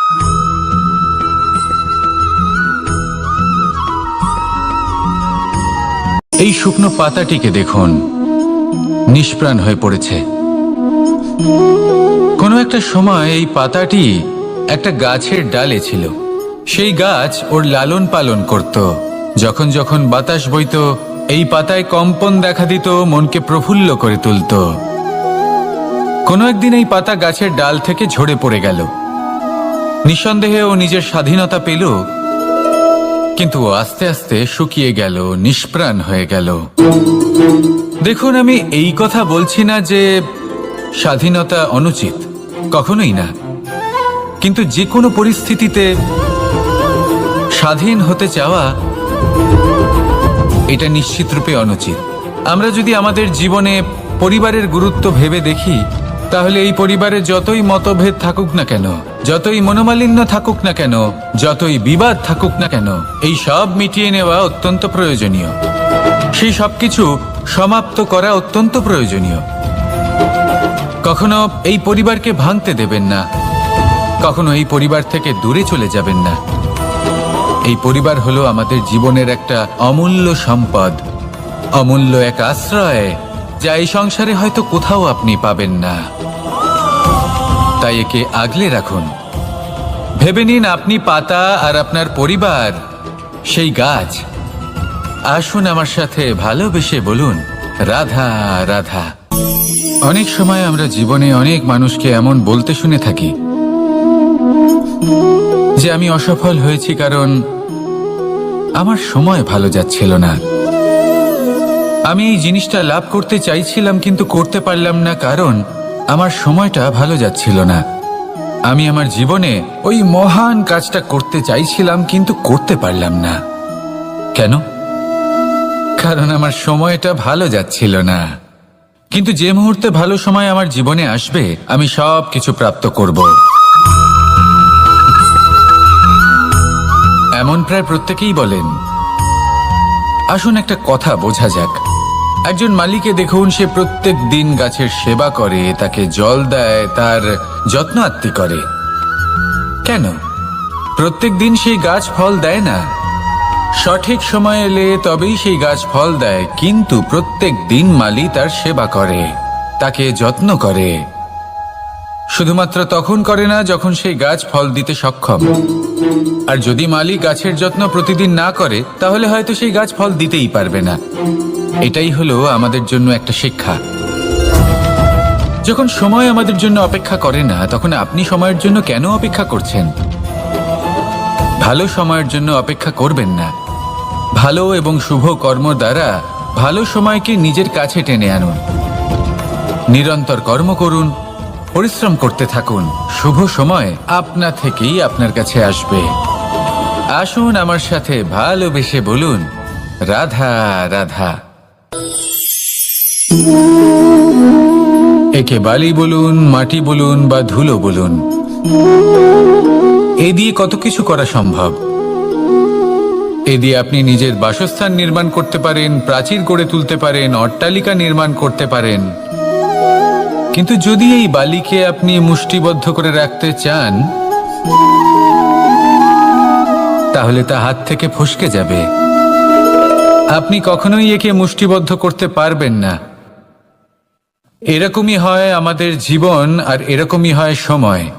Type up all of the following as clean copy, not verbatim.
এই শুকনো পাতাটিকে দেখুন, নিষ্প্রাণ হয়ে পড়েছে। কোনো একটা সময় এই পাতাটি একটা গাছের ডালে ছিল। সেই গাছ ওর লালন পালন করত। যখন যখন বাতাস বইত, এই পাতায় কম্পন দেখা দিত, মনকে প্রফুল্ল করে তুলত। কোনো একদিন এই পাতা গাছের ডাল থেকে ঝরে পড়ে গেল। নিঃসন্দেহে ও নিজের স্বাধীনতা পেল, কিন্তু আস্তে আস্তে শুকিয়ে গেল, নিষ্প্রাণ হয়ে গেল। দেখুন, আমি এই কথা বলছি না যে স্বাধীনতা অনুচিত, কখনোই না। কিন্তু যে কোনো পরিস্থিতিতে স্বাধীন হতে চাওয়া এটা নিশ্চিতরূপে অনুচিত। আমরা যদি আমাদের জীবনে পরিবারের গুরুত্ব ভেবে দেখি, তাহলে এই পরিবারে যতই মতভেদ থাকুক না কেন, যতই মনোমালিন্য থাকুক না কেন, যতই বিবাদ থাকুক না কেন, এই সব মিটিয়ে নেওয়া অত্যন্ত প্রয়োজনীয়। সেই সবকিছু সমাপ্ত করা অত্যন্ত প্রয়োজনীয়। কখনো এই পরিবারকে ভাঙতে দেবেন না, কখনো এই পরিবার থেকে দূরে চলে যাবেন না। এই পরিবার হলো আমাদের জীবনের একটা অমূল্য সম্পদ, অমূল্য এক আশ্রয়, যা এই সংসারে হয়তো কোথাও আপনি পাবেন না। তাই একে আগলে রাখুন। ভেবে নিন আপনি পাতা আর আপনার পরিবার সেই গাছ। আসুন আমার সাথে ভালোবেসে বলুন, রাধা রাধা। অনেক সময় আমরা জীবনে অনেক মানুষকে এমন বলতে শুনে থাকি যে আমি অসফল হয়েছি কারণ আমার সময় ভালো যাচ্ছিল না। আমি এই জিনিসটা লাভ করতে চাইছিলাম কিন্তু করতে পারলাম না কারণ আমার সময়টা ভালো যাচ্ছিল না। আমি আমার জীবনে ওই মহান কাজটা করতে চাইছিলাম কিন্তু করতে পারলাম না। কেন? কারণ আমার সময়টা ভালো যাচ্ছিল না। কিন্তু যে মুহূর্তে ভালো সময় আমার জীবনে আসবে, আমি সব কিছু প্রাপ্ত করব। এমন প্রায় প্রত্যেকেই বলেন। আসুন একটা কথা বোঝা যাক। একজন মালিকে দেখুন, সে প্রত্যেক দিন গাছের সেবা করে, তাকে জল দেয়, তার যত্ন আত্তি করে। কেন? প্রত্যেক দিন সেই গাছ ফল দেয় না। সঠিক সময় এলে তবেই সেই গাছ ফল দেয়, কিন্তু প্রত্যেক দিন মালি তার সেবা করে, তাকে যত্ন করে। শুধুমাত্র তখন করে না যখন সেই গাছ ফল দিতে সক্ষম। আর যদি মালি গাছের যত্ন প্রতিদিন না করে, তাহলে হয়তো সেই গাছ ফল দিতেই পারবে না। এটাই হলো আমাদের জন্য একটা শিক্ষা। যখন সময় আমাদের জন্য অপেক্ষা করে না, তখন আপনি সময়ের জন্য কেন অপেক্ষা করছেন? ভালো সময়ের জন্য অপেক্ষা করবেন না। ভালো এবং শুভ কর্ম দ্বারা ভালো সময়কে নিজের কাছে টেনে আনুন। নিরন্তর কর্ম করুন, পরিশ্রম করতে থাকুন। শুভ সময় আপনা থেকেই আপনার কাছে আসবে। আসুন আমার সাথে ভালোবেসে বলুন, রাধা রাধা। একে বালি বলুন, মাটি বলুন বা ধুলো বলুন, এ দিয়ে কত কিছু করা সম্ভব। এ দিয়ে আপনি নিজের বাসস্থান নির্মাণ করতে পারেন, প্রাচীর গড়ে তুলতে পারেন, অট্টালিকা নির্মাণ করতে পারেন। কিন্তু যদি এই বালিকে আপনি মুষ্টিবদ্ধ করে রাখতে চান, তাহলে তা হাত থেকে ফসকে যাবে। আপনি কখনোই একে মুষ্টিবদ্ধ করতে পারবেন না। এরকমই হয় আমাদের জীবন, আর এরকমই হয় সময়।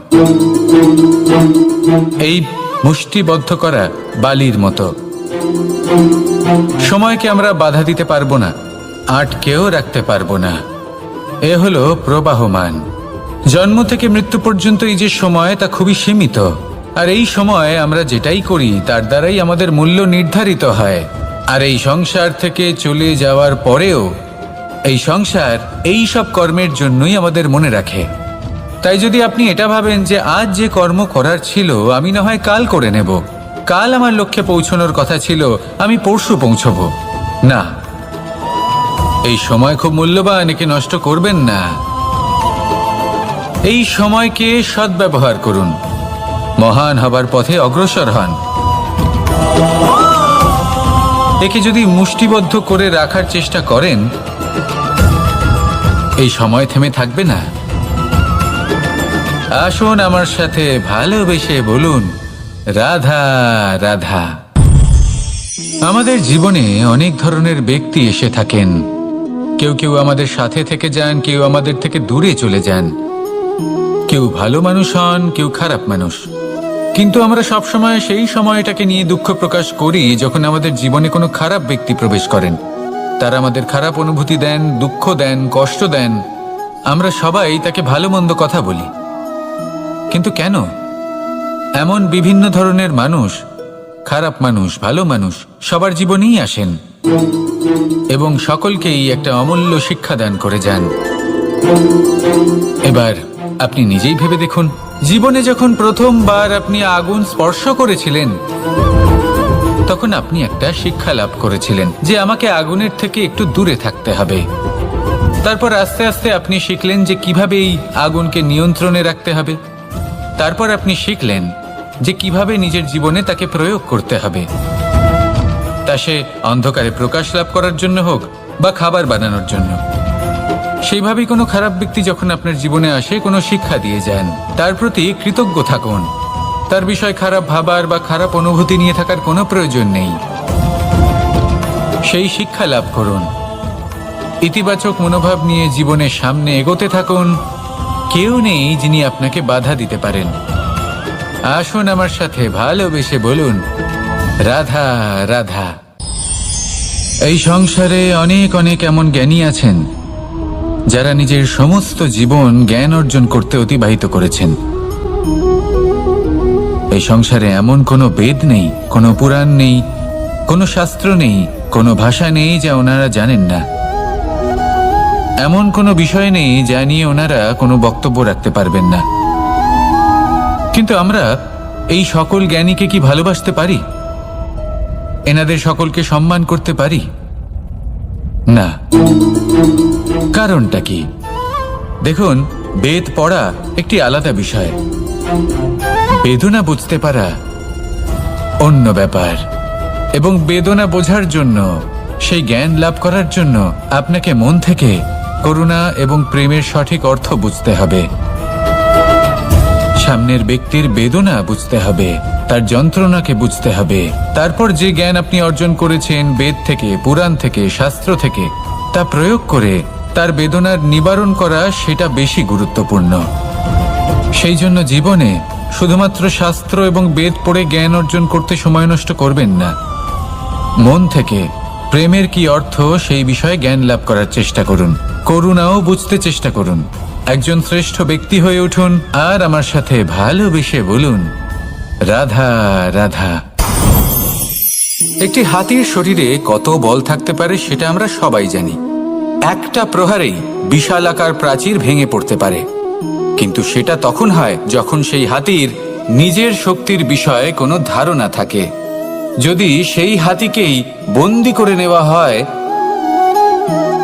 এই মুষ্টিবদ্ধ করা বালির মতো। সময়কে আমরা বাধা দিতে পারবো না, আটকেও রাখতে পারবো না। এ হলো প্রবাহমান। জন্ম থেকে মৃত্যু পর্যন্ত এই যে সময়, তা খুবই সীমিত। আর এই সময় আমরা যেটাই করি তার দ্বারাই আমাদের মূল্য নির্ধারিত হয়। আর এই সংসার থেকে চলে যাওয়ার পরেও এই সংসার এই সব কর্মের জন্যই আমাদের মনে রাখে। তাই যদি আপনি এটা ভাবেন যে আজ যে কর্ম করার ছিল আমি না হয় কাল করে নেব, কাল আমার লক্ষ্যে পৌঁছানোর কথা ছিল আমি পরশু পৌঁছবো, না, এই সময় খুব মূল্যবান, একে নষ্ট করবেন না। এই সময়কে সদ্ব্যবহার করুন, মহান হবার পথে অগ্রসর হন। একে যদি মুষ্টিবদ্ধ করে রাখার চেষ্টা করেন, এই সময় থেমে থাকবে না। আসুন আমার সাথে ভালোবেসে বলুন, রাধা রাধা। আমাদের জীবনে অনেক ধরনের ব্যক্তি এসে থাকেন। কেউ কেউ আমাদের সাথে থেকে যান, কেউ আমাদের থেকে দূরে চলে যান। কেউ ভালো মানুষ হন, কেউ খারাপ মানুষ। কিন্তু আমরা সবসময় সেই সময়টাকে নিয়ে দুঃখ প্রকাশ করি যখন আমাদের জীবনে কোনো খারাপ ব্যক্তি প্রবেশ করেন। তারা আমাদের খারাপ অনুভূতি দেন, দুঃখ দেন, কষ্ট দেন। আমরা সবাই তাকে ভালো মন্দ কথা বলি। কিন্তু কেন? এমন বিভিন্ন ধরনের মানুষ, খারাপ মানুষ, ভালো মানুষ সবার জীবনেই আসেন এবং সকলকেই একটা অমূল্য শিক্ষা দান করে যান। এবার আপনি নিজেই ভেবে দেখুন, জীবনে যখন প্রথমবার আপনি আগুন স্পর্শ করেছিলেন তখন আপনি একটা শিক্ষা লাভ করেছিলেন যে আমাকে আগুনের থেকে একটু দূরে থাকতে হবে। তারপর আস্তে আস্তে আপনি শিখলেন যে কিভাবে এই আগুনকে নিয়ন্ত্রণে রাখতে হবে। তারপর আপনি শিখলেন যে কিভাবে নিজের জীবনে তাকে প্রয়োগ করতে হবে, তা সে অন্ধকারে প্রকাশ লাভ করার জন্য হোক বা খাবার বানানোর জন্য। সেইভাবেই কোনো খারাপ ব্যক্তি যখন আপনার জীবনে আসে কোনো শিক্ষা দিয়ে যান, তার প্রতি কৃতজ্ঞ থাকুন। তার বিষয় খারাপ ভাবার বা খারাপ অনুভূতি নিয়ে থাকার কোনো প্রয়োজন নেই। সেই শিক্ষা লাভ করুন, ইতিবাচক মনোভাব নিয়ে জীবনের সামনে এগোতে থাকুন। কেউ নেই যিনি আপনাকে বাধা দিতে পারেন। আসুন আমার সাথে ভালোবেসে বলুন, রাধা রাধা। এই সংসারে অনেক অনেক এমন জ্ঞানী আছেন যারা নিজের সমস্ত জীবন জ্ঞান অর্জন করতে অতিবাহিত করেছেন। এই সংসারে এমন কোনো বেদ নেই, কোনো পুরাণ নেই, কোনো শাস্ত্র নেই, কোনো ভাষা নেই যা ওনারা জানেন না। এমন কোনো বিষয় নেই যা নিয়ে ওনারা কোনো বক্তব্য রাখতে পারবেন না। কিন্তু আমরা এই সকল জ্ঞানীকে কি ভালোবাসতে পারি? এনাদের সকলকে সম্মান করতে পারি না। কারণটা কি? দেখুন, বেদ পড়া একটি আলাদা বিষয়, বেদনা বুঝতে পারা অন্য ব্যাপার। এবং বেদনা বোঝার জন্য, সেই জ্ঞান লাভ করার জন্য আপনাকে মন থেকে করুণা এবং প্রেমের সঠিক অর্থ বুঝতে হবে। সামনের ব্যক্তির বেদনা বুঝতে হবে, তার যন্ত্রণাকে বুঝতে হবে। তারপর যে জ্ঞান আপনি অর্জন করেছেন বেদ থেকে, পুরাণ থেকে, শাস্ত্র থেকে, তা প্রয়োগ করে তার বেদনার নিবারণ করা, সেটা বেশি গুরুত্বপূর্ণ। সেই জন্য জীবনে শুধুমাত্র শাস্ত্র এবং বেদ পড়ে জ্ঞান অর্জন করতে সময় নষ্ট করবেন না। মন থেকে প্রেমের কি অর্থ সেই বিষয়ে জ্ঞান লাভ করার চেষ্টা করুন। করুণাও বুঝতে চেষ্টা করুন। একজন শ্রেষ্ঠ ব্যক্তি হয়ে উঠুন আর আমার সাথে ভালোবেসে বলুন, রাধা রাধা। একটি হাতির শরীরে কত বল থাকতে পারে সেটা আমরা সবাই জানি। একটা প্রহারেই বিশালাকার প্রাচীর ভেঙে পড়তে পারে। কিন্তু সেটা তখন হয় যখন সেই হাতির নিজের শক্তির বিষয়ে কোনো ধারণা থাকে। যদি সেই হাতিকেই বন্দি করে নেওয়া হয়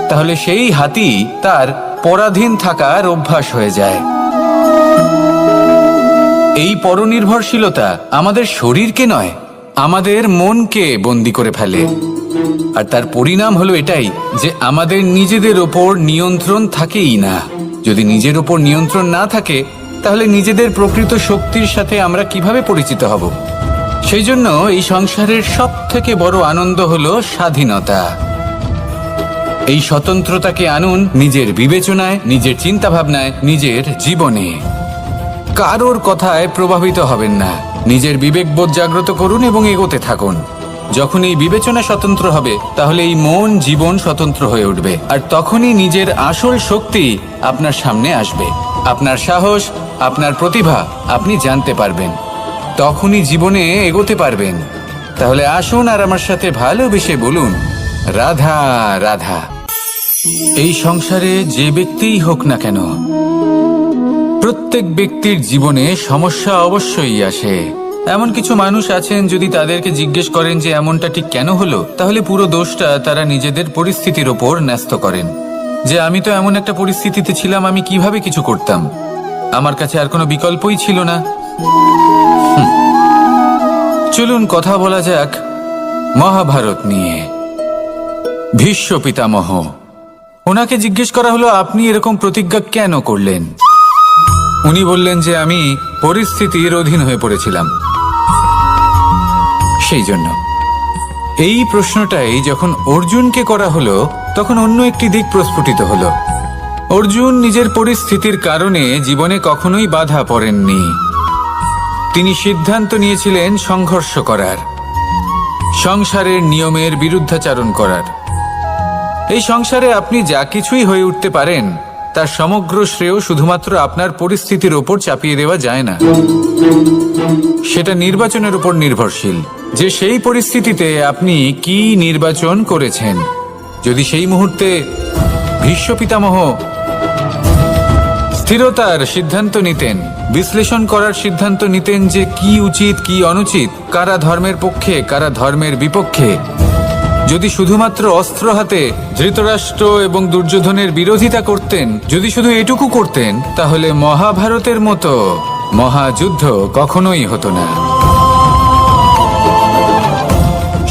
তাহলে সেই হাতি তার পরাধীন থাকার অভ্যাস হয়ে যায়। এই পরনির্ভরশীলতা আমাদের শরীরকে নয়, আমাদের মনকে বন্দি করে ফেলে। আর তার পরিণাম হলো এটাই যে আমাদের নিজেদের ওপর নিয়ন্ত্রণ থাকেই না। যদি নিজের ওপর নিয়ন্ত্রণ না থাকে তাহলে নিজেদের প্রকৃত শক্তির সাথে আমরা কিভাবে পরিচিত হব? সেই জন্য এই সংসারের সব থেকে বড় আনন্দ হলো স্বাধীনতা। এই স্বতন্ত্রতাকে আনুন নিজের বিবেচনায়, নিজের চিন্তা ভাবনায়, নিজের জীবনে। কারোর কথায় প্রভাবিত হবেন না। নিজের বিবেকবোধ জাগ্রত করুন এবং এগোতে থাকুন। যখন এই বিবেচনা স্বতন্ত্র হবে তাহলে এই মন, জীবন স্বতন্ত্র হয়ে উঠবে। আর তখনই নিজের আসল শক্তি আপনার সামনে আসবে। আপনার সাহস, আপনার প্রতিভা আপনি জানতে পারবেন। তখনই জীবনে এগোতে পারবেন। তাহলে আসুন আর আমার সাথে ভালোবেসে বলুন, রাধা রাধা। এই সংসারে যে ব্যক্তিই হোক না কেন, প্রত্যেক ব্যক্তির জীবনে সমস্যা অবশ্যই আসে। এমন কিছু মানুষ আছেন, যদি তাদেরকে জিজ্ঞেস করেন যে এমনটা ঠিক কেন হলো, তাহলে পুরো দোষটা তারা নিজেদের পরিস্থিতির ওপর ন্যস্ত করেন। যে আমি তো এমন একটা পরিস্থিতিতে ছিলাম, আমি কিভাবে কিছু করতাম, আমার কাছে আর কোনো বিকল্পই ছিল না। চলুন কথা বলা যাক মহাভারত নিয়ে। ভীষ্ম পিতামহ, ওনাকে জিজ্ঞেস করা হলো আপনি এরকম প্রতিজ্ঞা কেন করলেন? উনি বললেন যে আমি পরিস্থিতির অধীন হয়ে পড়েছিলাম। সেই জন্য এই প্রশ্নটাই যখন অর্জুনকে করা হলো, তখন অন্য একটি দিক প্রস্ফুটিত হলো। অর্জুন নিজের পরিস্থিতির কারণে জীবনে কখনোই বাধা পড়েননি। তিনি সিদ্ধান্ত নিয়েছিলেন সংঘর্ষ করার, সংসারের নিয়মের বিরুদ্ধাচারণ করার। এই সংসারে আপনি যা কিছুই হয়ে উঠতে পারেন, তার সমগ্র শ্রেয় শুধুমাত্র আপনার পরিস্থিতির ওপর চাপিয়ে দেওয়া যায় না। সেটা নির্বাচনের উপর নির্ভরশীল, যে সেই পরিস্থিতিতে আপনি কি নির্বাচন করেছেন। যদি সেই মুহূর্তে ভীষ্ম পিতামহ স্থিরতার সিদ্ধান্ত নিতেন, বিশ্লেষণ করার সিদ্ধান্ত নিতেন যে কি উচিত কি অনুচিত, কারা ধর্মের পক্ষে কারা ধর্মের বিপক্ষে, যদি শুধুমাত্র অস্ত্র হাতে ধৃতরাষ্ট্র এবং দুর্যোধনের বিরোধিতা করতেন, যদি শুধু এটুকু করতেন, তাহলে মহাভারতের মতো মহাযুদ্ধ কখনোই হতো না।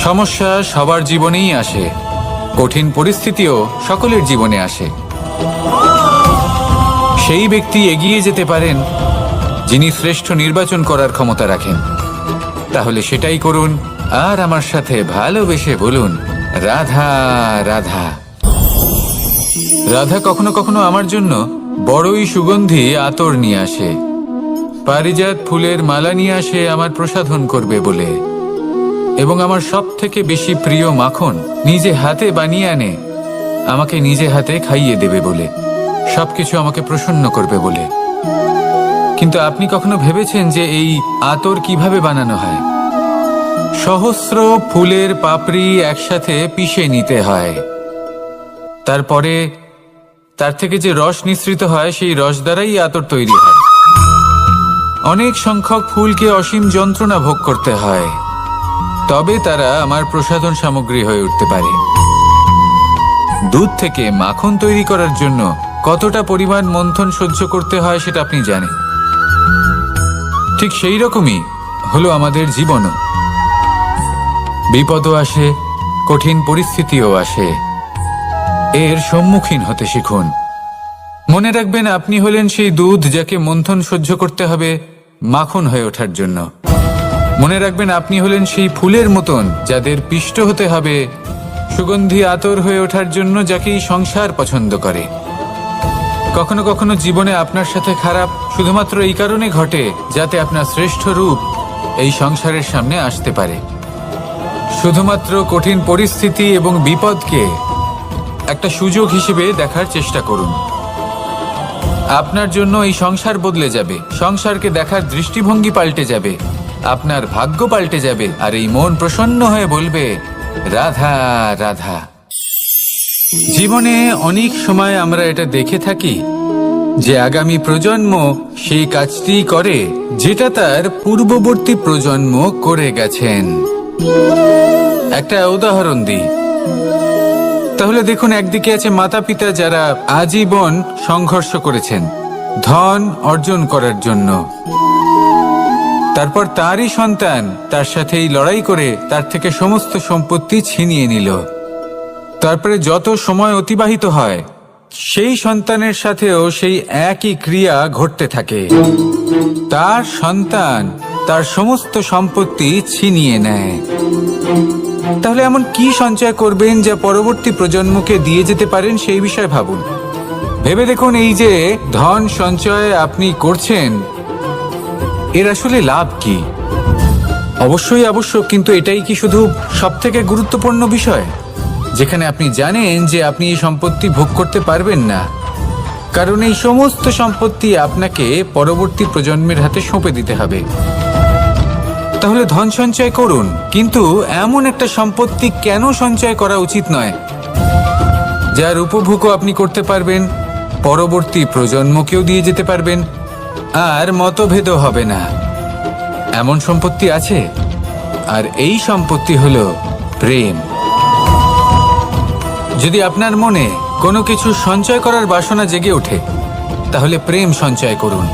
সমস্যা সবার জীবনেই আসে, কঠিন পরিস্থিতিও সকলের জীবনে আসে। সেই ব্যক্তি এগিয়ে যেতে পারেন যিনি শ্রেষ্ঠ নির্বাচন করার ক্ষমতা রাখেন। তাহলে সেটাই করুন, আর আমার সাথে ভালোবেসে বলুন, রাধা রাধা। রাধা কখনো কখনো আমার জন্য বড়ই সুগন্ধি আতর নিয়ে আসে, পারিজাত ফুলের মালা নিয়ে আসে আমার প্রসাধন করবে বলে, এবং আমার সব থেকে বেশি প্রিয় মাখন নিজে হাতে বানিয়ে আনে আমাকে নিজে হাতে খাইয়ে দেবে বলে, সবকিছু আমাকে প্রসন্ন করবে বলে। কিন্তু আপনি কখনো ভেবেছেন যে এই আতর কিভাবে বানানো হয়? সহস্র ফুলের পাপড়ি একসাথে পিষে নিতে হয়, তারপরে তার থেকে যে রস নিঃসৃত হয় সেই রস দ্বারাই আতর তৈরি হয়। অনেক সংখ্যক ফুলকে অসীম যন্ত্রণা ভোগ করতে হয়, তবে তারা আমার প্রসাধন সামগ্রী হয়ে উঠতে পারে। দুধ থেকে মাখন তৈরি করার জন্য কতটা পরিমাণ মন্থন সহ্য করতে হয় সেটা আপনি জানেন। ঠিক সেই রকমই হলো আমাদের জীবনও। বিপদও আসে, কঠিন পরিস্থিতিও আসে, এর সম্মুখীন হতে শিখুন। মনে রাখবেন, আপনি হলেন সেই দুধ যাকে মন্থন সহ্য করতে হবে মাখন হয়ে ওঠার জন্য। মনে রাখবেন, আপনি হলেন সেই ফুলের মতন যাদের পিষ্ট হতে হবে সুগন্ধি আতর হয়ে ওঠার জন্য, যাকেই সংসার পছন্দ করে। কখনো কখনো জীবনে আপনার সাথে খারাপ শুধুমাত্র এই কারণে ঘটে যাতে আপনার শ্রেষ্ঠ রূপ এই সংসারের সামনে আসতে পারে। শুধুমাত্র কঠিন পরিস্থিতি এবং বিপদকে একটা সুযোগ হিসেবে দেখার চেষ্টা করুন। আপনার জন্য এই সংসার বদলে যাবে, সংসারকে দেখার দৃষ্টিভঙ্গি পাল্টে যাবে, আপনার ভাগ্য পাল্টে যাবে, আর এই মন প্রসন্ন হয়ে বলবে, রাধা রাধা। জীবনে অনেক সময় আমরা এটা দেখে থাকি যে আগামী প্রজন্ম সেই কাজটি করে যেটা তার পূর্ববর্তী প্রজন্ম করে গেছেন। একটা উদাহরণ দিই। তাহলে দেখুন, একদিকে আছে মাতা পিতা যারা আজীবন সংঘর্ষ করেছেন ধন অর্জন করার জন্য, তারপর তারই সন্তান তার সাথেই লড়াই করে তার থেকে সমস্ত সম্পত্তি ছিনিয়ে নিল। তারপরে যত সময় অতিবাহিত হয় সেই সন্তানের সাথেও সেই একই ক্রিয়া ঘটতে থাকে, তার সন্তান তার সমস্ত সম্পত্তি ছিনিয়ে নেয়। তাহলে এমন কি সঞ্চয় করবেন যা পরবর্তী প্রজন্মকে দিয়ে যেতে পারেন সেই বিষয়ে ভাবুন। ভেবে দেখুন, এই যে ধন সঞ্চয় আপনি করছেন এর আসলে লাভ কি? অবশ্যই আবশ্যক, কিন্তু এটাই কি শুধু সবথেকে গুরুত্বপূর্ণ বিষয় যেখানে আপনি জানেন যে আপনি এই সম্পত্তি ভোগ করতে পারবেন না, কারণ এই সমস্ত সম্পত্তি আপনাকে পরবর্তী প্রজন্মের হাতে সঁপে দিতে হবে। তাহলে ধন সঞ্চয় করুন, কিন্তু এমন একটা সম্পত্তি কেন সঞ্চয় করা উচিত নয় যার উপভোগও আপনি করতে পারবেন, পরবর্তী প্রজন্মকেও দিয়ে যেতে পারবেন, আর মতভেদও হবে না। এমন সম্পত্তি আছে, আর এই সম্পত্তি হলো প্রেম। যদি আপনার মনে কোনো কিছু সঞ্চয় করার বাসনা জেগে ওঠে, তাহলে প্রেম সঞ্চয় করুন।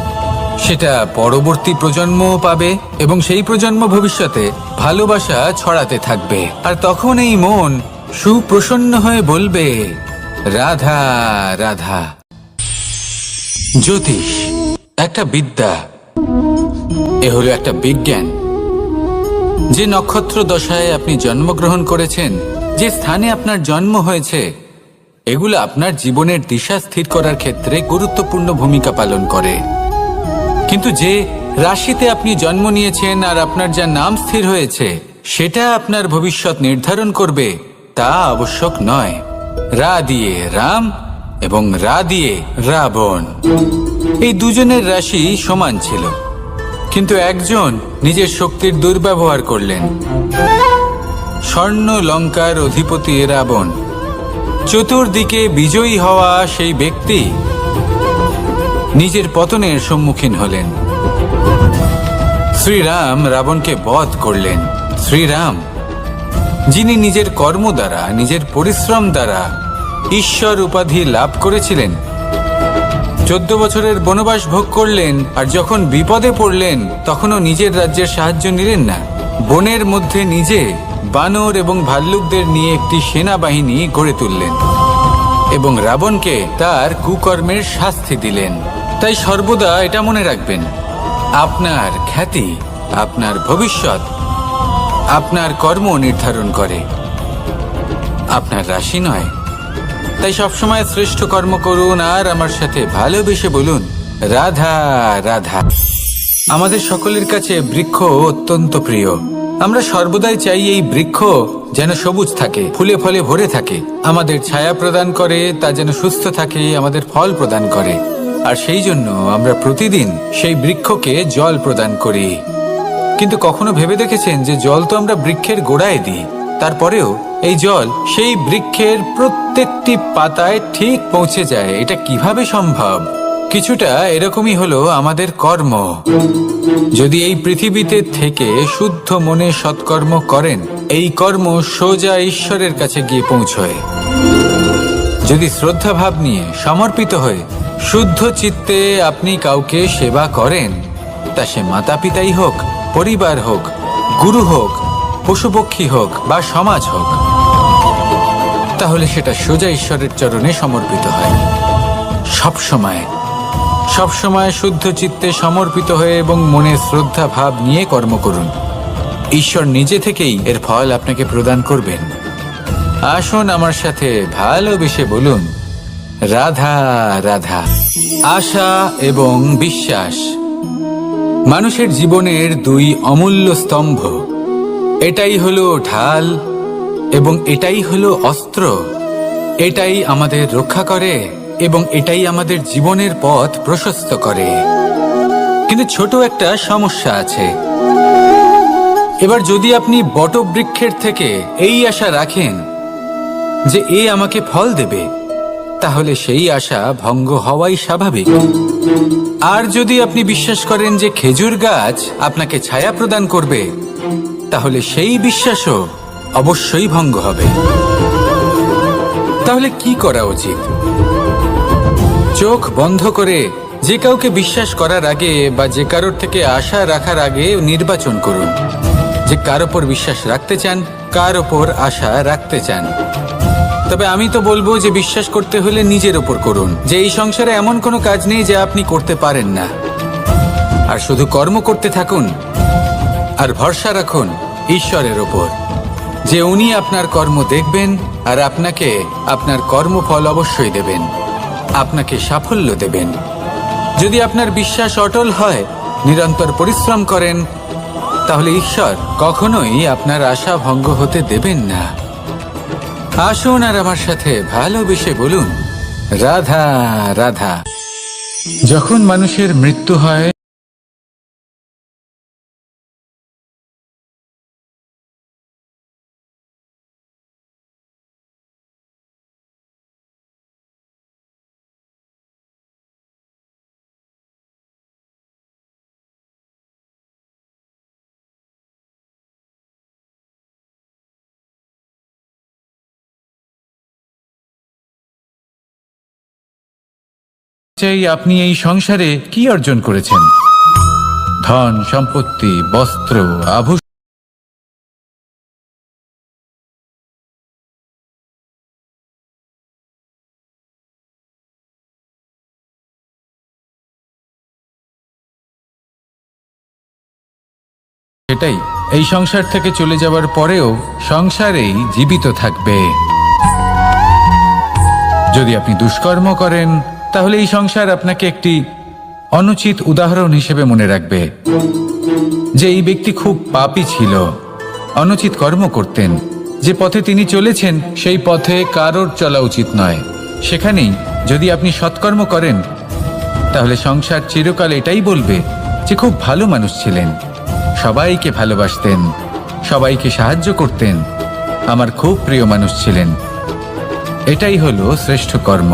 সেটা পরবর্তী প্রজন্মও পাবে এবং সেই প্রজন্ম ভবিষ্যতে ভালোবাসা ছড়াতে থাকবে, আর তখন এই মন সুপ্রসন্ন হয়ে বলবে, রাধা রাধা। জ্যোতিষ একটা বিদ্যা, এ হলো একটা বিজ্ঞান। যে নক্ষত্র দশায় আপনি জন্মগ্রহণ করেছেন, যে স্থানে আপনার জন্ম হয়েছে, এগুলো আপনার জীবনের দিশা স্থির করার ক্ষেত্রে গুরুত্বপূর্ণ ভূমিকা পালন করে। কিন্তু যে রাশিতে আপনি জন্ম নিয়েছেন আর আপনার যা নাম স্থির হয়েছে, সেটা আপনার ভবিষ্যৎ নির্ধারণ করবে তা আবশ্যক নয়। রা দিয়ে রাম এবং রা দিয়ে রাবণ, এই দুজনের রাশি সমান ছিল, কিন্তু একজন নিজের শক্তির দুর্ব্যবহার করলেন। স্বর্ণ লঙ্কার অধিপতি রাবণ, চতুর্দিকে বিজয়ী হওয়া সেই ব্যক্তি নিজের পতনের সম্মুখীন হলেন। শ্রীরাম রাবণকে বধ করলেন। শ্রীরাম, যিনি নিজের কর্ম দ্বারা, নিজের পরিশ্রম দ্বারা ঈশ্বর উপাধি লাভ করেছিলেন, 14 বছরের বনবাস ভোগ করলেন, আর যখন বিপদে পড়লেন তখনও নিজের রাজ্যের সাহায্য নিলেন না। বনের মধ্যে নিজে বানর এবং ভাল্লুকদের নিয়ে একটি সেনাবাহিনী গড়ে তুললেন এবং রাবণকে তার কুকর্মের শাস্তি দিলেন। তাই সর্বদা এটা মনে রাখবেন, আপনার খ্যাতি, আপনার ভবিষ্যৎ আপনার কর্ম নির্ধারণ করে, আপনার রাশি নয়। তাই সবসময় শ্রেষ্ঠ কর্ম করুন আর আমার সাথে ভালোবেসে বলুন, রাধা রাধা। আমাদের সকলের কাছে বৃক্ষ অত্যন্ত প্রিয়। আমরা সর্বদাই চাই এই বৃক্ষ যেন সবুজ থাকে, ফুলে ফলে ভরে থাকে, আমাদের ছায়া প্রদান করে, তা যেন সুস্থ থাকে, আমাদের ফল প্রদান করে। আর সেই জন্য আমরা প্রতিদিন সেই বৃক্ষকে জল প্রদান করি। কিন্তু কখনো ভেবে দেখেছেন যে জল তো আমরা বৃক্ষের গোড়ায় দিই, তারপরেও এই জল সেই বৃক্ষের প্রত্যেকটি পাতায় ঠিক পৌঁছে যায়? এটা কিভাবে সম্ভব? কিছুটা এরকমই হলো আমাদের কর্ম। যদি এই পৃথিবীতে থেকে শুদ্ধ মনে সৎকর্ম করেন, এই কর্ম সোজা ঈশ্বরের কাছে গিয়ে পৌঁছয়। যদি শ্রদ্ধা ভাব নিয়ে, সমর্পিত হয়ে, শুদ্ধ চিত্তে আপনি কাউকে সেবা করেন, তা সে মাতা পিতাই হোক, পরিবার হোক, গুরু হোক, পশুপক্ষী হোক বা সমাজ হোক, তাহলে সেটা সোজা ঈশ্বরের চরণে সমর্পিত হয়। সবসময় সবসময় শুদ্ধ চিত্তে সমর্পিত হয়ে এবং মনে শ্রদ্ধা ভাব নিয়ে কর্ম করুন। ঈশ্বর নিজে থেকেই এর ফল আপনাকে প্রদান করবেন। আসুন আমার সাথে ভালোবেসে বলুন, রাধা রাধা। আশা এবং বিশ্বাস মানুষের জীবনের দুই অমূল্য স্তম্ভ। এটাই হলো ঢাল এবং এটাই হলো অস্ত্র। এটাই আমাদের রক্ষা করে এবং এটাই আমাদের জীবনের পথ প্রশস্ত করে। কিন্তু ছোট একটা সমস্যা আছে। এবার যদি আপনি বটবৃক্ষের থেকে এই আশা রাখেন যে এ আমাকে ফল দেবে, তাহলে সেই আশা ভঙ্গ হওয়াই স্বাভাবিক। আর যদি আপনি বিশ্বাস করেন যে খেজুর গাছ আপনাকে ছায়া প্রদান করবে, তাহলে সেই বিশ্বাসও অবশ্যই ভঙ্গ হবে। তাহলে কি করা উচিত? চোখ বন্ধ করে যে কাউকে বিশ্বাস করার আগে বা যে কারোর থেকে আশা রাখার আগে নির্বাচন করুন যে কার ওপর বিশ্বাস রাখতে চান, কার ওপর আশা রাখতে চান। তবে আমি তো বলবো যে বিশ্বাস করতে হলে নিজের ওপর করুন, যে এই সংসারে এমন কোনো কাজ নেই যা আপনি করতে পারেন না। আর শুধু কর্ম করতে থাকুন আর ভরসা রাখুন ঈশ্বরের ওপর, যে উনি আপনার কর্ম দেখবেন আর আপনাকে আপনার কর্মফল অবশ্যই দেবেন, আপনাকে সাফল্য দেবেন। যদি আপনার বিশ্বাস অটল হয়, নিরন্তর পরিশ্রম করেন, তাহলে ঈশ্বর কখনোই আপনার আশা ভঙ্গ হতে দেবেন না। আসুন আর আমার সাথে ভালোবেসে বলুন, রাধা রাধা। যখন মানুষের মৃত্যু হয়, চাই আপনি এই সংসারে কি অর্জন করেছেন? ধন, সম্পত্তি, বস্ত্র, আভূষণ। সেটাই, এই সংসার থেকে চলে যাওয়ার পরেও সংসারেই জীবিত থাকবে। যদি আপনি দুষ্কর্ম করেন তাহলে এই সংসার আপনাকে একটি অনুচিত উদাহরণ হিসেবে মনে রাখবে যে এই ব্যক্তি খুব পাপী ছিল, অনুচিত কর্ম করতেন। যে পথে তিনি চলেছেন সেই পথে কারোর চলা উচিত নয়। সেখানেই যদি আপনি সৎকর্ম করেন তাহলে সংসার চিরকাল এটাই বলবে যে খুব ভালো মানুষ ছিলেন, সবাইকে ভালোবাসতেন, সবাইকে সাহায্য করতেন, আমার খুব প্রিয় মানুষ ছিলেন। এটাই হলো শ্রেষ্ঠ কর্ম।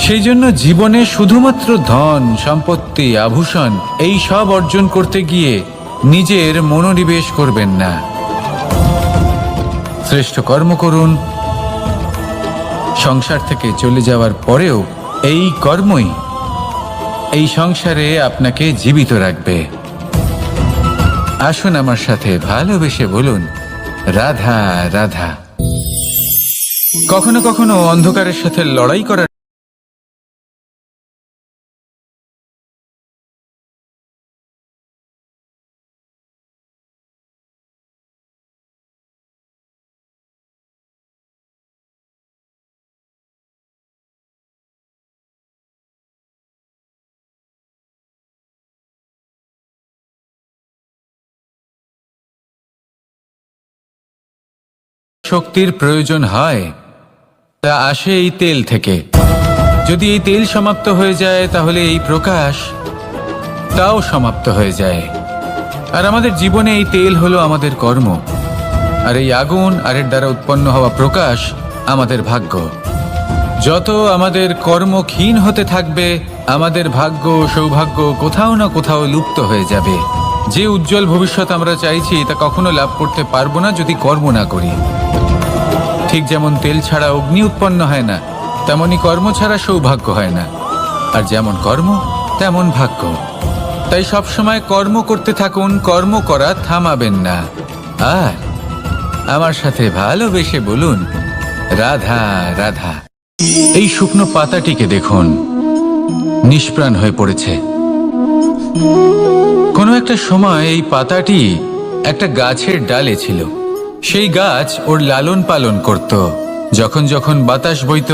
সেই জন্য জীবনে শুধুমাত্র ধন সম্পত্তি আভূষণ এই সব অর্জন করতে গিয়ে নিজের মনোনিবেশ করবেন না। শ্রেষ্ঠ কর্ম করুন। সংসার থেকে চলে যাওয়ার পরেও এই কর্মই এই সংসারে আপনাকে জীবিত রাখবে। আসুন আমার সাথে ভালোবেসে বলুন, রাধা রাধা। কখনো কখনো অন্ধকারের সাথে লড়াই করার শক্তির প্রয়োজন হয়, তা আসে এই তেল থেকে। যদি এই তেল সমাপ্ত হয়ে যায় তাহলে এই প্রকাশ তাও সমাপ্ত হয়ে যায়। আর আমাদের জীবনে এই তেল হলো আমাদের কর্ম, আর এই আগুন আর এর দ্বারা উৎপন্ন হওয়া প্রকাশ আমাদের ভাগ্য। যত আমাদের কর্ম ক্ষীণ হতে থাকবে, আমাদের ভাগ্য সৌভাগ্য কোথাও না কোথাও লুপ্ত হয়ে যাবে। যে উজ্জ্বল ভবিষ্যৎ আমরা চাইছি তা কখনো লাভ করতে পারবো না যদি কর্ম না করি। ঠিক যেমন তেল ছাড়া অগ্নি উৎপন্ন হয় না, তেমনি কর্ম ছাড়া সৌভাগ্য হয় না। আর যেমন কর্ম তেমন ভাগ্য। তাই সবসময় কর্ম করতে থাকুন, কর্ম করা থামাবেন না। আর আমার সাথে ভালোবেসে বলুন, রাধা রাধা। এই শুকনো পাতাটিকে দেখুন, নিষ্প্রাণ হয়ে পড়েছে। কোনো একটা সময় এই পাতাটি একটা গাছের ডালে ছিল। সেই গাছ ওর লালন পালন করত। যখন যখন বাতাস বইত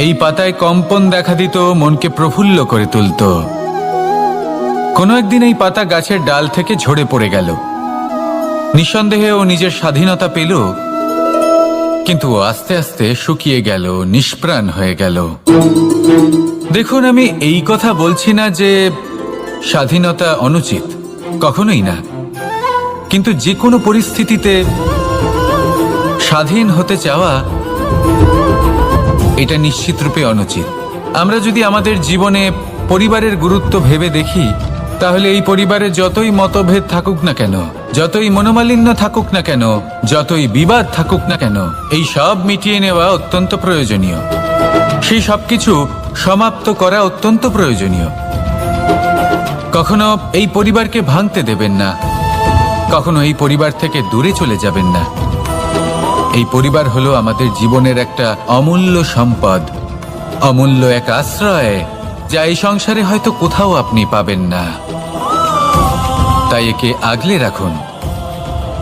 এই পাতায় কম্পন দেখা দিত, মনকে প্রফুল্ল করে তুলত। কোনো একদিন এই পাতা গাছের ডাল থেকে ঝরে পড়ে গেল। নিঃসন্দেহে ও নিজের স্বাধীনতা পেল, কিন্তু আস্তে আস্তে শুকিয়ে গেল, নিষ্প্রাণ হয়ে গেল। দেখুন, আমি এই কথা বলছি না যে স্বাধীনতা অনুচিত, কখনোই না। কিন্তু যে কোনো পরিস্থিতিতে স্বাধীন হতে চাওয়া এটা নিশ্চিতরূপে অনুচিত। আমরা যদি আমাদের জীবনে পরিবারের গুরুত্ব ভেবে দেখি তাহলে এই পরিবারে যতই মতভেদ থাকুক না কেন, যতই মনোমালিন্য থাকুক না কেন, যতই বিবাদ থাকুক না কেন, এই সব মিটিয়ে নেওয়া অত্যন্ত প্রয়োজনীয়। সেই সবকিছু সমাপ্ত করা অত্যন্ত প্রয়োজনীয়। কখনো এই পরিবারকে ভাঙতে দেবেন না, কখনো এই পরিবার থেকে দূরে চলে যাবেন না। এই পরিবার হলো আমাদের জীবনের একটা অমূল্য সম্পদ, অমূল্য এক আশ্রয়, যা এই সংসারে হয়তো কোথাও আপনি পাবেন না। তাই একে আগলে রাখুন।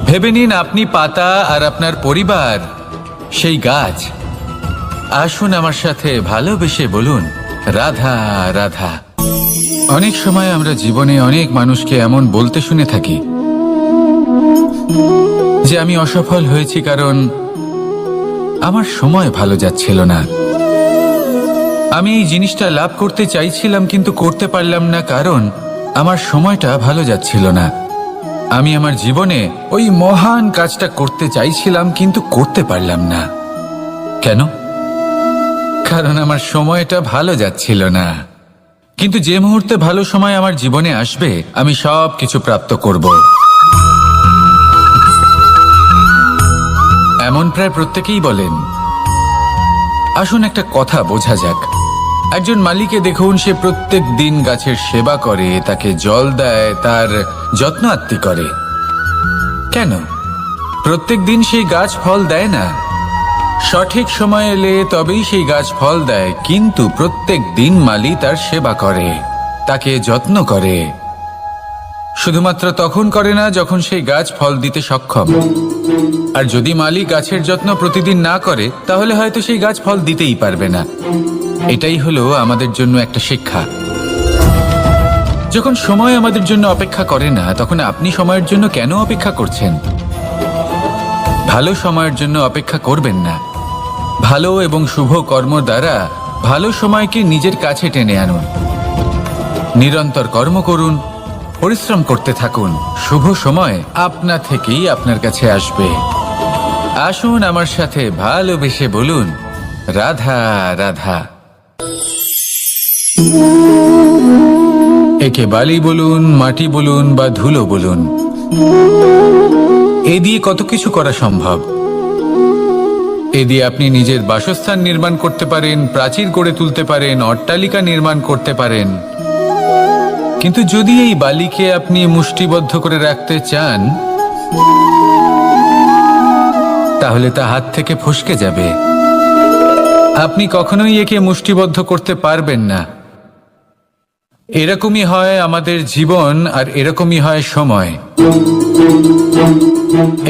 ভেবে নিন আপনি পাতা আর আপনার পরিবার সেই গাছ। আসুন আমার সাথে ভালোবেসে বলুন, রাধা রাধা। অনেক সময় আমরা জীবনে অনেক মানুষকে এমন বলতে শুনে থাকি যে আমি অসফল হয়েছি কারণ আমার সময় ভালো যাচ্ছিল না। আমি এই জিনিসটা লাভ করতে চাইছিলাম কিন্তু করতে পারলাম না কারণ আমার সময়টা ভালো যাচ্ছিল না। আমি আমার জীবনে ওই মহান কাজটা করতে চাইছিলাম কিন্তু করতে পারলাম না। কেন? কারণ আমার সময়টা ভালো যাচ্ছিল না। কিন্তু যে মুহূর্তে ভালো সময় আমার জীবনে আসবে আমি সব কিছু প্রাপ্ত করব। এমন প্রায় প্রত্যেকেই বলেন। আসুন একটা কথা বোঝা যাক। একজন মালিকে দেখুন, সে প্রত্যেক দিন গাছের সেবা করে, তাকে জল দেয়, তার যত্ন আত্তি করে। কেন? প্রত্যেক দিন সেই গাছ ফল দেয় না। সঠিক সময় এলে তবেই সেই গাছ ফল দেয়, কিন্তু প্রত্যেক দিন মালি তার সেবা করে, তাকে যত্ন করে। শুধুমাত্র তখন করে না যখন সেই গাছ ফল দিতে সক্ষম। আর যদি মালি গাছের যত্ন প্রতিদিন না করে তাহলে হয়তো সেই গাছ ফল দিতেই পারবে না। এটাই হলো আমাদের জন্য একটা শিক্ষা। যখন সময় আমাদের জন্য অপেক্ষা করে না, তখন আপনি সময়ের জন্য কেন অপেক্ষা করছেন? ভালো সময়ের জন্য অপেক্ষা করবেন না। ভালো এবং শুভ কর্ম দ্বারা ভালো সময়কে নিজের কাছে টেনে আনুন। নিরন্তর কর্ম করুন, পরিশ্রম করতে থাকুন। শুভ সময় আপনা থেকেই আপনার কাছে আসবে। আসুন আমার সাথে ভালোবেসে বলুন, রাধা রাধা। একে বালি বলুন, মাটি বলুন বা ধুলো বলুন, এ দিয়ে কত কিছু করা সম্ভব। এ দিয়ে আপনি নিজের বাসস্থান নির্মাণ করতে পারেন, প্রাচীর গড়ে তুলতে পারেন, অট্টালিকা নির্মাণ করতে পারেন। কিন্তু যদি এই বালিকে আপনি মুষ্টিবদ্ধ করে রাখতে চান, তাহলে তা হাত থেকে ফসকে যাবে। আপনি কখনোই একে মুষ্টিবদ্ধ করতে পারবেন না। এরকমই হয় আমাদের জীবন, আর এরকমই হয় সময়।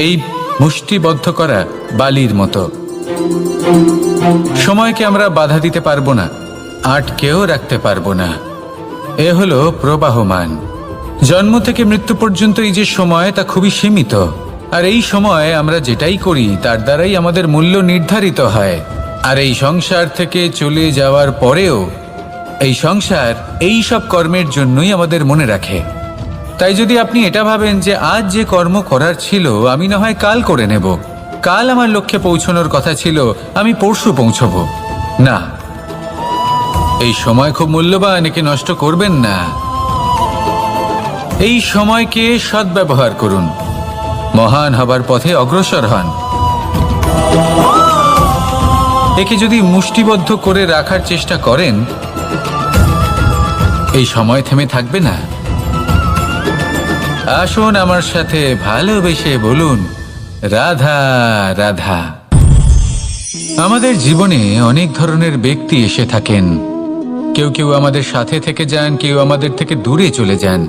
এই মুষ্টিবদ্ধ করা বালির মতো। সময়কে আমরা বাধা দিতে পারবো না, আটকেও রাখতে পারবো না। এ হলো প্রবাহমান। জন্ম থেকে মৃত্যু পর্যন্ত এই যে সময়, তা খুবই সীমিত। আর এই সময় আমরা যেটাই করি তার দ্বারাই আমাদের মূল্য নির্ধারিত হয়। আর এই সংসার থেকে চলে যাওয়ার পরেও এই সংসার এই সব কর্মের জন্যই আমাদের মনে রাখে। তাই যদি আপনি এটা ভাবেন যে আজ যে কর্ম করার ছিল আমি না হয় কাল করে নেব, কাল আমার লক্ষ্যে পৌঁছানোর কথা ছিল আমি পরশু পৌঁছবো, না, এই সময় খুব মূল্যবান, একে নষ্ট করবেন না। এই সময়কে সদ্ব্যবহার করুন, মহান হবার পথে অগ্রসর হন। একে যদি মুষ্টিবদ্ধ করে রাখার চেষ্টা করেন, এই সময় থেমে থাকবে না। আসুন আমার সাথে ভালোবেসে বলুন, রাধা রাধা। আমাদের জীবনে অনেক ধরনের ব্যক্তি এসে থাকেন। কেউ কেউ আমাদের সাথে থেকে যান, কেউ আমাদের থেকে দূরে চলে যান।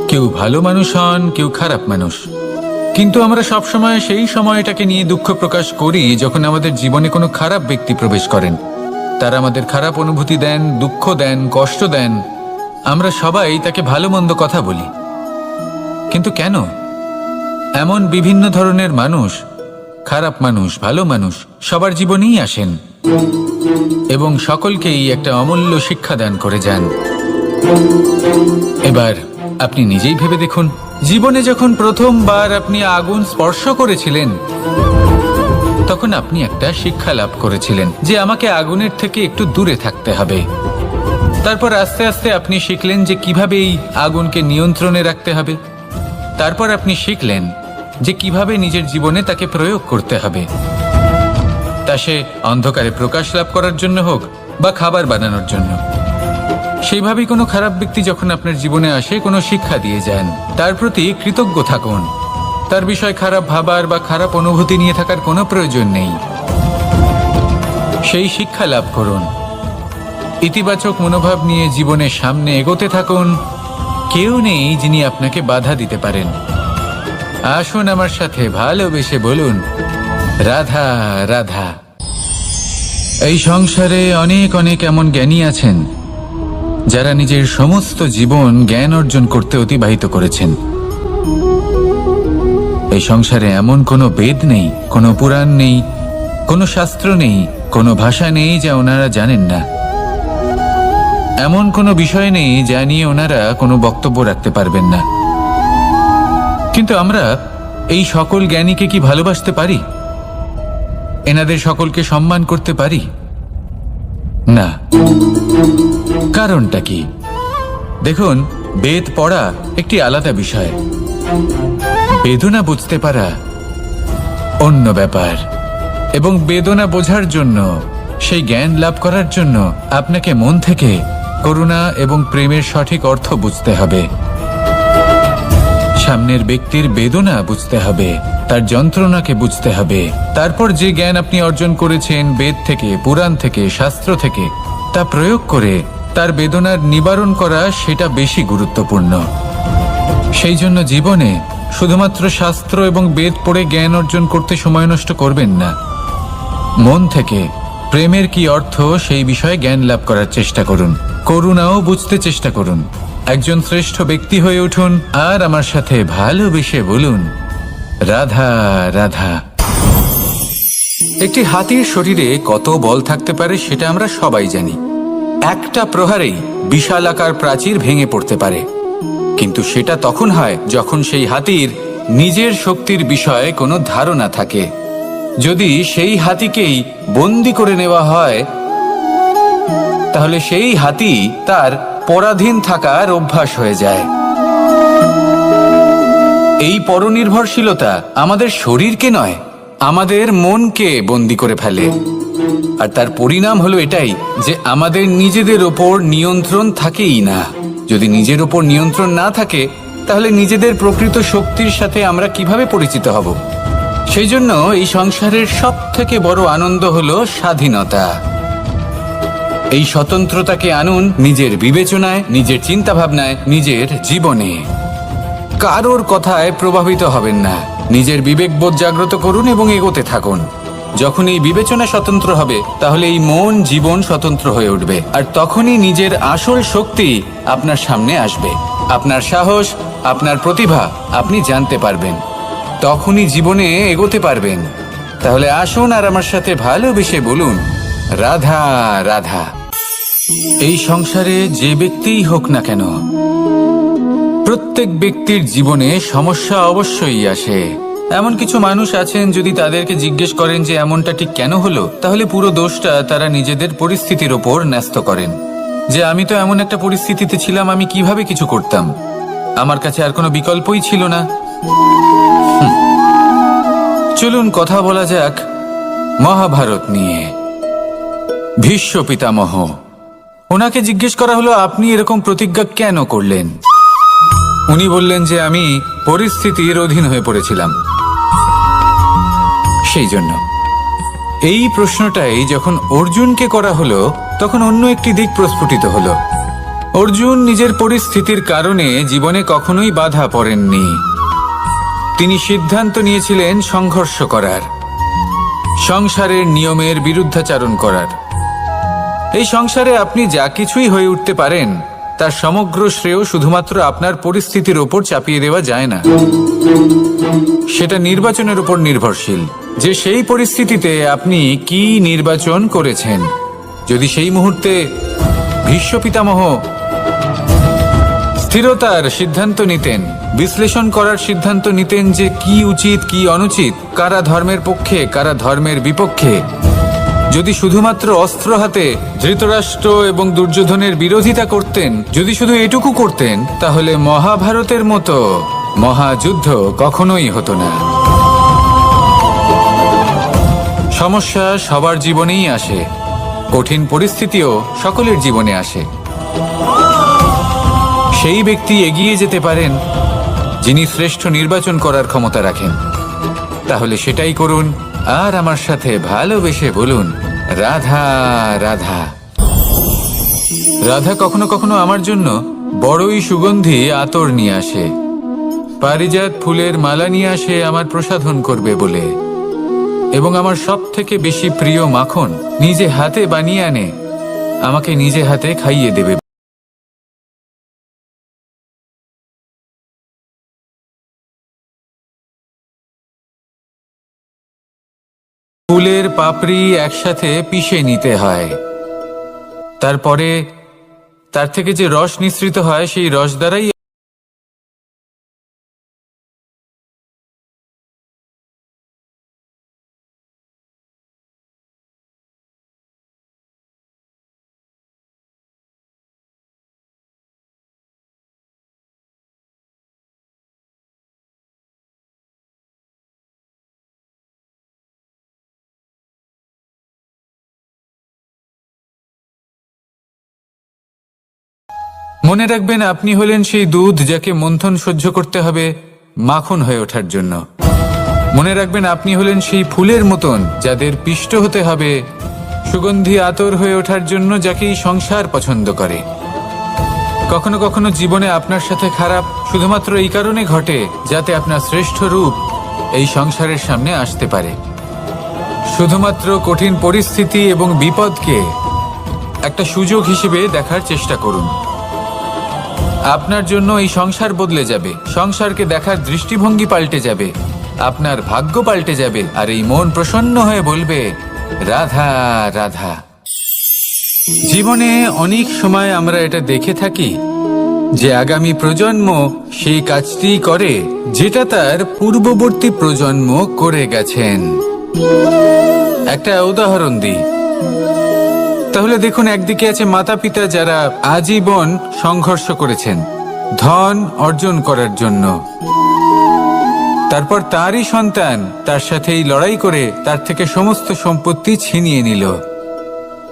কেউ ভালো মানুষ হন, কেউ খারাপ মানুষ। কিন্তু আমরা সবসময় সেই সময়টাকে নিয়ে দুঃখ প্রকাশ করি যখন আমাদের জীবনে কোনো খারাপ ব্যক্তি প্রবেশ করেন। তারা আমাদের খারাপ অনুভূতি দেন, দুঃখ দেন, কষ্ট দেন। আমরা সবাই তাকে ভালো মন্দ কথা বলি। কিন্তু কেন? এমন বিভিন্ন ধরনের মানুষ, খারাপ মানুষ, ভালো মানুষ, সবার জীবনেই আসেন এবং সকলকেই একটা অমূল্য শিক্ষা দান করে যান। এবার আপনি নিজেই ভেবে দেখুন, জীবনে যখন প্রথমবার আপনি আগুন স্পর্শ করেছিলেন, তখন আপনি একটা শিক্ষা লাভ করেছিলেন যে আমাকে আগুনের থেকে একটু দূরে থাকতে হবে। তারপর আস্তে আস্তে আপনি শিখলেন যে কিভাবে এই আগুনকে নিয়ন্ত্রণে রাখতে হবে। তারপর আপনি শিখলেন যে কিভাবে নিজের জীবনে তাকে প্রয়োগ করতে হবে, তা সে অন্ধকারে প্রকাশ লাভ করার জন্য হোক বা খাবার বানানোর জন্য। সেইভাবেই কোনো খারাপ ব্যক্তি যখন আপনার জীবনে আসে, কোনো শিক্ষা দিয়ে যান, তার প্রতি কৃতজ্ঞ থাকুন। তার বিষয় খারাপ ভাবার বা খারাপ অনুভূতি নিয়ে থাকার কোনো প্রয়োজন নেই। সেই শিক্ষা লাভ করুন, ইতিবাচক মনোভাব নিয়ে জীবনের সামনে এগোতে থাকুন। কেউ নেই যিনি আপনাকে বাধা দিতে পারেন। আসুন আমার সাথে ভালোবেসে বলুন, রাধা রাধা। এই সংসারে অনেক অনেক এমন জ্ঞানী আছেন যারা নিজের সমস্ত জীবন জ্ঞান অর্জন করতে অতিবাহিত করেছেন। এই সংসারে এমন কোনো বেদ নেই, কোনো পুরাণ নেই, কোনো শাস্ত্র নেই, কোনো ভাষা নেই যা ওনারা জানেন না। এমন কোনো বিষয় নেই যা নিয়ে ওনারা কোনো বক্তব্য রাখতে পারবেন না। কিন্তু আমরা এই সকল জ্ঞানীকে কি ভালোবাসতে পারি? এনাদের সকলকে সম্মান করতে পারি না। কারণটা কি? দেখুন, বেদ পড়া একটি আলাদা বিষয়, বেদনা বুঝতে পারা অন্য ব্যাপার। এবং বেদনা বোঝার জন্য, সেই জ্ঞান লাভ করার জন্য আপনাকে মন থেকে করুণা এবং প্রেমের সঠিক অর্থ বুঝতে হবে। সামনের ব্যক্তির বেদনা বুঝতে হবে, তার যন্ত্রণাকে বুঝতে হবে। তারপর যে জ্ঞান আপনি অর্জন করেছেন বেদ থেকে, পুরাণ থেকে, শাস্ত্র থেকে, তা প্রয়োগ করে তার বেদনার নিবারণ করা, সেটা বেশি গুরুত্বপূর্ণ। সেই জন্য জীবনে শুধুমাত্র শাস্ত্র এবং বেদ পড়ে জ্ঞান অর্জন করতে সময় নষ্ট করবেন না। মন থেকে প্রেমের কি অর্থ সেই বিষয়ে জ্ঞান লাভ করার চেষ্টা করুন, করুণাও বুঝতে চেষ্টা করুন। একজন শ্রেষ্ঠ ব্যক্তি হয়ে উঠুন আর আমার সাথে ভালোবেসে বলুন, রাধা রাধা। একটি হাতির শরীরে কত বল থাকতে পারে সেটা আমরা সবাই জানি। একটা প্রহারেই বিশালাকার প্রাচীর ভেঙে পড়তে পারে, কিন্তু সেটা তখন হয় যখন সেই হাতির নিজের শক্তির বিষয়ে কোনো ধারণা থাকে। যদি সেই হাতিকেই বন্দি করে নেওয়া হয় তাহলে সেই হাতি তার পরাধীন থাকার অভ্যাস হয়ে যায়। এই পরনির্ভরশীলতা আমাদের শরীরকে নয়, আমাদের মনকে বন্দি করে ফেলে। আর তার পরিণাম হলো এটাই যে আমাদের নিজেদের ওপর নিয়ন্ত্রণ থাকেই না। যদি নিজের ওপর নিয়ন্ত্রণ না থাকে তাহলে নিজেদের প্রকৃত শক্তির সাথে আমরা কিভাবে পরিচিত হব? সেই জন্য এই সংসারের সব থেকে বড় আনন্দ হলো স্বাধীনতা। এই স্বতন্ত্রতাকে আনুন নিজের বিবেচনায়, নিজের চিন্তা ভাবনায়, নিজের জীবনে। কারোর কথায় প্রভাবিত হবেন না। নিজের বিবেকবোধ জাগ্রত করুন এবং এগোতে থাকুন। যখন এই বিবেচনা স্বতন্ত্র হবে তাহলে এই মন জীবন স্বতন্ত্র হয়ে উঠবে, আর তখনই নিজের আসল শক্তি আপনার সামনে আসবে। আপনার সাহস, আপনার প্রতিভা আপনি জানতে পারবেন, তখনই জীবনে এগোতে পারবেন। তাহলে আসুন আর আমার সাথে ভালোবেসে বলুন, রাধা রাধা। এই সংসারে যে ব্যক্তিই হোক না কেন, প্রত্যেক ব্যক্তির জীবনে সমস্যা অবশ্যই আসে। এমন কিছু মানুষ আছেন, যদি তাদেরকে জিজ্ঞেস করেন যে এমনটা ঠিক কেন হলো, তাহলে পুরো দোষটা তারা নিজেদের পরিস্থিতির ওপর ন্যস্ত করেন। যে আমি তো এমন একটা পরিস্থিতিতে ছিলাম, আমি কিভাবে কিছু করতাম, আমার কাছে আর কোনো বিকল্পই ছিল না। চলুন কথা বলা যাক মহাভারত নিয়ে। ভীষ্ম পিতামহ, ওনাকে জিজ্ঞেস করা হলো আপনি এরকম প্রতিজ্ঞা কেন করলেন? উনি বললেন যে আমি পরিস্থিতির অধীন হয়ে পড়েছিলাম, সেই জন্য। এই প্রশ্নটাই যখন অর্জুনকে করা হলো তখন অন্য একটি দিক প্রস্ফুটিত হলো। অর্জুন নিজের পরিস্থিতির কারণে জীবনে কখনোই বাধা পড়েননি। তিনি সিদ্ধান্ত নিয়েছিলেন সংঘর্ষ করার, সংসারের নিয়মের বিরুদ্ধাচারণ করার। এই সংসারে আপনি যা কিছুই হয়ে উঠতে পারেন তার সমগ্র শ্রেয় শুধুমাত্র আপনার পরিস্থিতির ওপর চাপিয়ে দেওয়া যায় না। সেটা নির্বাচনের উপর নির্ভরশীল যে সেই পরিস্থিতিতে আপনি কি নির্বাচন করেছেন। যদি সেই মুহূর্তে ভীষ্ম পিতামহ স্থিরতার সিদ্ধান্ত নিতেন, বিশ্লেষণ করার সিদ্ধান্ত নিতেন যে কি উচিত কি অনুচিত, কারা ধর্মের পক্ষে কারা ধর্মের বিপক্ষে, যদি শুধুমাত্র অস্ত্র হাতে ধৃতরাষ্ট্র এবং দুর্যোধনের বিরোধিতা করতেন, যদি শুধু এটুকু করতেন, তাহলে মহাভারতের মতো মহাযুদ্ধ কখনোই হতো না। সমস্যা সবার জীবনেই আসে, কঠিন পরিস্থিতিও সকলের জীবনে আসে। সেই ব্যক্তি এগিয়ে যেতে পারেন যিনি শ্রেষ্ঠ নির্বাচন করার ক্ষমতা রাখেন। তাহলে সেটাই করুন আর আমার সাথে ভালোবেসে বলুন, রাধা রাধা। রাধা কখনো কখনো আমার জন্য বড়ই সুগন্ধি আতর নিয়ে আসে, পারিজাত ফুলের মালা নিয়ে আসে আমার প্রসাধন করবে বলে, এবং আমার সব থেকে বেশি প্রিয় মাখন নিজে হাতে বানিয়ে আনে আমাকে নিজে হাতে খাইয়ে দেবে। ফুলের পাপড়ি একসাথে পিষে নিতে হয়, তারপরে তার থেকে যে রস নিঃসৃত হয় সেই রস দ্বারাই মনে রাখবেন, আপনি হলেন সেই দুধ যাকে মন্থন সহ্য করতে হবে মাখন হয়ে ওঠার জন্য। মনে রাখবেন, আপনি হলেন সেই ফুলের মতন যাদের পিষ্ট হতে হবে সুগন্ধি আতর হয়ে ওঠার জন্য, যাকে এই সংসার পছন্দ করে। কখনো কখনো জীবনে আপনার সাথে খারাপ শুধুমাত্র এই কারণে ঘটে যাতে আপনার শ্রেষ্ঠ রূপ এই সংসারের সামনে আসতে পারে। শুধুমাত্র কঠিন পরিস্থিতি এবং বিপদকে একটা সুযোগ হিসেবে দেখার চেষ্টা করুন। আপনার জন্য এই সংসার বদলে যাবে, সংসারকে দেখার দৃষ্টিভঙ্গি পাল্টে যাবে, আপনার ভাগ্য পাল্টে যাবে, আর এই মন প্রসন্ন হয়ে বলবে রাধা রাধা। জীবনে অনেক সময় আমরা এটা দেখে থাকি যে আগামী প্রজন্ম সেই কাজটি করে যেটা তার পূর্ববর্তী প্রজন্ম করে গেছেন। একটা উদাহরণ দিই তাহলে দেখুন, একদিকে আছে মাতা পিতা যারা আজীবন সংঘর্ষ করেছেন ধন অর্জন করার জন্য, তারপর তারই সন্তান তার সাথে এই লড়াই করে তার থেকে সমস্ত সম্পত্তি ছিনিয়ে নিল।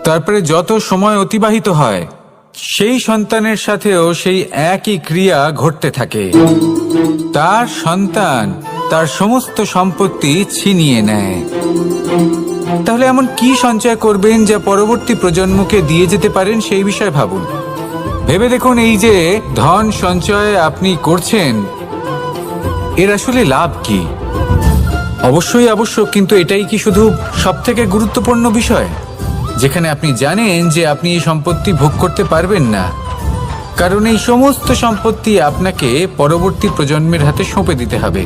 তারপরে যত সময় অতিবাহিত হয় সেই সন্তানের সাথেও সেই একই ক্রিয়া ঘটতে থাকে, তার সন্তান তার সমস্ত সম্পত্তি ছিনিয়ে নেয়। তাহলে এমন কি সঞ্চয় করবেন যা পরবর্তী প্রজন্মকে দিয়ে যেতে পারেন সেই বিষয়ে ভাবুন। ভেবে দেখুন, এই যে ধন সঞ্চয় আপনি করছেন এর আসলে লাভ কি? অবশ্যই আবশ্যক, কিন্তু এটাই কি শুধু সবথেকে গুরুত্বপূর্ণ বিষয় যেখানে আপনি জানেন যে আপনি এই সম্পত্তি ভোগ করতে পারবেন না, কারণ এই সমস্ত সম্পত্তি আপনাকে পরবর্তী প্রজন্মের হাতে সঁপে দিতে হবে।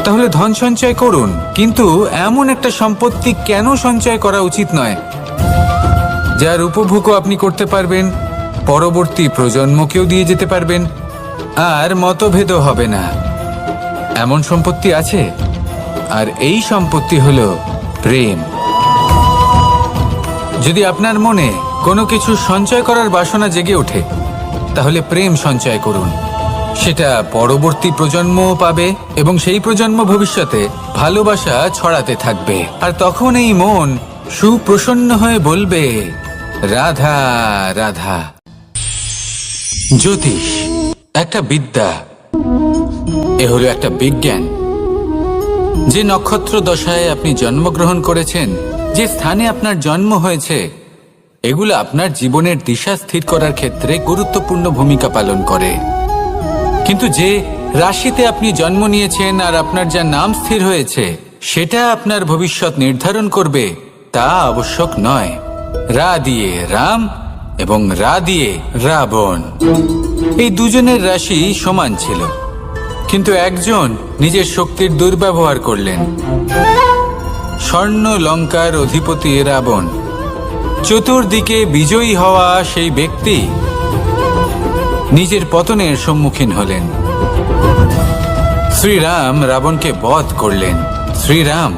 তাহলে ধন সঞ্চয় করুন, কিন্তু এমন একটা সম্পত্তি কেন সঞ্চয় করা উচিত নয় যার উপভোগও আপনি করতে পারবেন, পরবর্তী প্রজন্মকেও দিয়ে যেতে পারবেন, আর মতভেদও হবে না। এমন সম্পত্তি আছে, আর এই সম্পত্তি হলো প্রেম। যদি আপনার মনে কোনো কিছু সঞ্চয় করার বাসনা জেগে ওঠে তাহলে প্রেম সঞ্চয় করুন। সেটা পরবর্তী প্রজন্মও পাবে এবং সেই প্রজন্ম ভবিষ্যতে ভালোবাসা ছড়াতে থাকবে, আর তখন এই মন সুপ্রসন্ন হয়ে বলবে রাধা রাধা। জ্যোতিষ একটা বিদ্যা, এ হলো একটা বিজ্ঞান। যে নক্ষত্র দশায় আপনি জন্মগ্রহণ করেছেন, যে স্থানে আপনার জন্ম হয়েছে, এগুলো আপনার জীবনের দিশা স্থির করার ক্ষেত্রে গুরুত্বপূর্ণ ভূমিকা পালন করে। কিন্তু যে রাশিতে আপনি জন্ম নিয়েছেন আর আপনার যা নাম স্থির হয়েছে সেটা আপনার ভবিষ্যৎ নির্ধারণ করবে তা আবশ্যক নয়। রা দিয়ে রাম এবং রা দিয়ে রাবণ, এই দুজনের রাশি সমান ছিল, কিন্তু একজন নিজের শক্তির দুর্ব্যবহার করলেন। স্বর্ণ লঙ্কার অধিপতি রাবণ, চতুর্দিকে বিজয়ী হওয়া সেই ব্যক্তি নিজের পতনের সম্মুখীন হলেন। শ্রীরাম রাবণকে বধ করলেন। শ্রীরাম,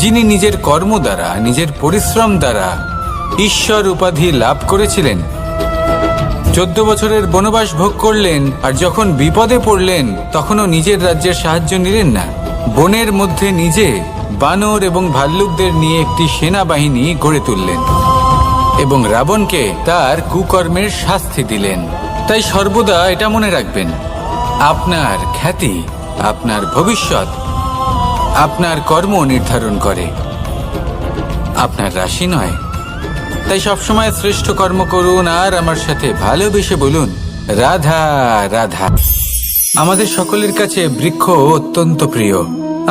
যিনি নিজের কর্ম দ্বারা, নিজের পরিশ্রম দ্বারা ঈশ্বর উপাধি লাভ করেছিলেন, 14 বছরের বনবাস ভোগ করলেন, আর যখন বিপদে পড়লেন তখনও নিজের রাজ্যের সাহায্য নিলেন না। বনের মধ্যে নিজে বানর এবং ভাল্লুকদের নিয়ে একটি সেনাবাহিনী গড়ে তুললেন এবং রাবণকে তার কুকর্মের শাস্তি দিলেন। তাই সর্বদা এটা মনে রাখবেন, আপনার খ্যাতি, আপনার ভবিষ্যৎ আপনার কর্ম নির্ধারণ করে, আপনার রাশি নয়। তাই সবসময় শ্রেষ্ঠ কর্ম করুন আর আমার সাথে ভালোবেসে বলুন রাধা রাধা। আমাদের সকলের কাছে বৃক্ষ অত্যন্ত প্রিয়।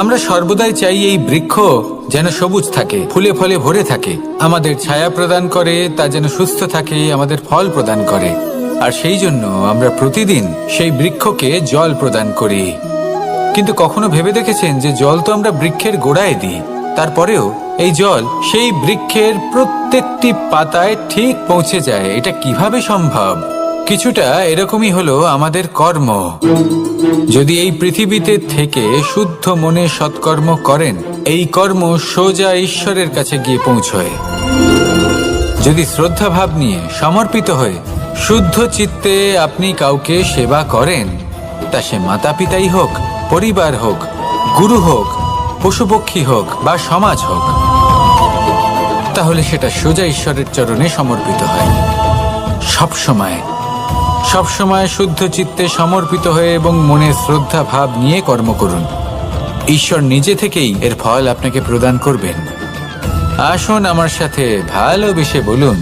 আমরা সর্বদাই চাই এই বৃক্ষ যেন সবুজ থাকে, ফুলে ফলে ভরে থাকে, আমাদের ছায়া প্রদান করে, তা যেন সুস্থ থাকে, আমাদের ফল প্রদান করে। আর সেই জন্য আমরা প্রতিদিন সেই বৃক্ষকে জল প্রদান করি। কিন্তু কখনো ভেবে দেখেছেন যে জল তো আমরা বৃক্ষের গোড়ায় দিই, তারপরেও এই জল সেই বৃক্ষের প্রত্যেকটি পাতায় ঠিক পৌঁছে যায়? এটা কিভাবে সম্ভব? কিছুটা এরকমই হলো আমাদের কর্ম। যদি এই পৃথিবীতে থেকে শুদ্ধ মনে সৎকর্ম করেন, এই কর্ম সোজা ঈশ্বরের কাছে গিয়ে পৌঁছয়। যদি শ্রদ্ধা ভাব নিয়ে, সমর্পিত হয়ে, শুদ্ধ চিত্তে আপনি কাউকে সেবা করেন, তা সে মাতা পিতাই হোক, পরিবার হোক, গুরু হোক, পশুপক্ষী হোক বা সমাজ হোক, তাহলে সেটা সোজা ঈশ্বরের চরণে সমর্পিত হয়। সবসময় শুদ্ধ চিত্তে সমর্পিত হয়ে এবং মনে শ্রদ্ধা ভাব নিয়ে কর্ম করুন। ঈশ্বর নিজে থেকেই এর ফল আপনাকে প্রদান করবেন। আসুন আমার সাথে ভালোবেসে বলুন